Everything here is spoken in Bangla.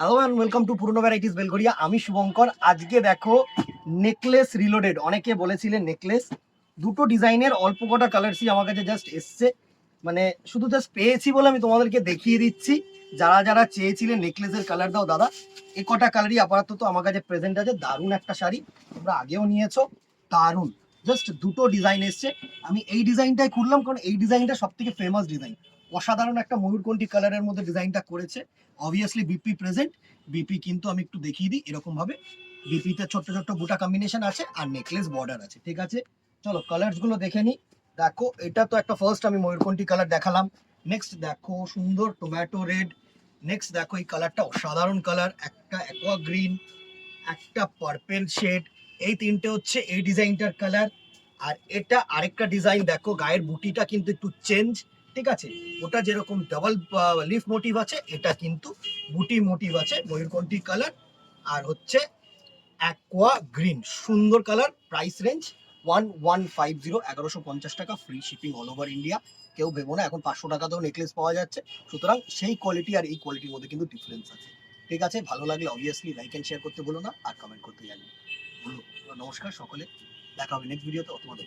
হ্যালো এন্ড ওয়েলকাম টু পুরনো ভ্যারাইটিস বেলঘরিয়া। আমি শুভঙ্কর। আজকে দেখো নেকলেস রিলোডেড, অনেকে বলেছিলেন নেকলেস, দুটো ডিজাইনের অল্প কটা কালারসই আমার কাছে জাস্ট এসছে, মানে শুধু জাস্ট পেয়েছি বলে আমি তোমাদেরকে দেখিয়ে দিচ্ছি। যারা যারা চেয়েছিলেন নেকলেসের কালার দাও দাদা, এ কটা কালারই আপাতত আমার কাছে প্রেজেন্ট আছে। দারুণ একটা শাড়ি, তোমরা আগেও নিয়েছো, দারুণ। জাস্ট দুটো ডিজাইন এসছে, আমি এই ডিজাইনটাই খুললাম কারণ এই ডিজাইনটা সব থেকে ফেমাস ডিজাইন। অসাধারণ একটা ময়ূরকণ্ঠী কালারের মধ্যে ডিজাইনটা করেছে। Obviously BP present. বিপি কিন্তু আমি একটু দেখিয়ে দিই, এরকম ভাবে বিপিতে ছোট্ট ছোট্ট বুটা কম্বিনেশন আছে আর নেকলেস বর্ডার আছে, ঠিক আছে। চলো কালার্স গুলো দেখে নিই। দেখো এটা তো একটা ফার্স্ট আমি ময়ূরকণ্ঠী কালার দেখালাম। নেক্সট দেখো সুন্দর টমেটো রেড। নেক্সট দেখো এই কালারটা অসাধারণ কালার, একটা অ্যাকোয়া গ্রিন, একটা পার্পেল শেড। এই তিনটে হচ্ছে এই ডিজাইনটার কালার। আর এটা আরেকটা ডিজাইন, দেখো গায়ের বুটিটা কিন্তু একটু চেঞ্জ, ঠিক আছে। ওটা যেরকম ডাবল লিফ মোটিভ আছে, এটা কিন্তু বুটি মোটিভ আছে, ময়ূরকণ্ঠী কালার। আর হচ্ছে অ্যাকোয়া গ্রিন, সুন্দর কালার। প্রাইস রেঞ্জ 1150, 1150 টাকা, free shipping all over India. কেউ ভেবো না এখন 500 টাকাতেও নেকলেস পাওয়া যাচ্ছে। সুতরাং সেই কোয়ালিটি আর এই কোয়ালিটির মধ্যে কিন্তু ডিফারেন্স আছে, ঠিক আছে। ভালো লাগলে অবভিয়াসলি লাইক এন্ড শেয়ার করতে বলো না, আর কমেন্ট করতে জানি বলো। নমস্কার সকলে, দেখা হবে নেক্সট ভিডিওতে। তোমাদের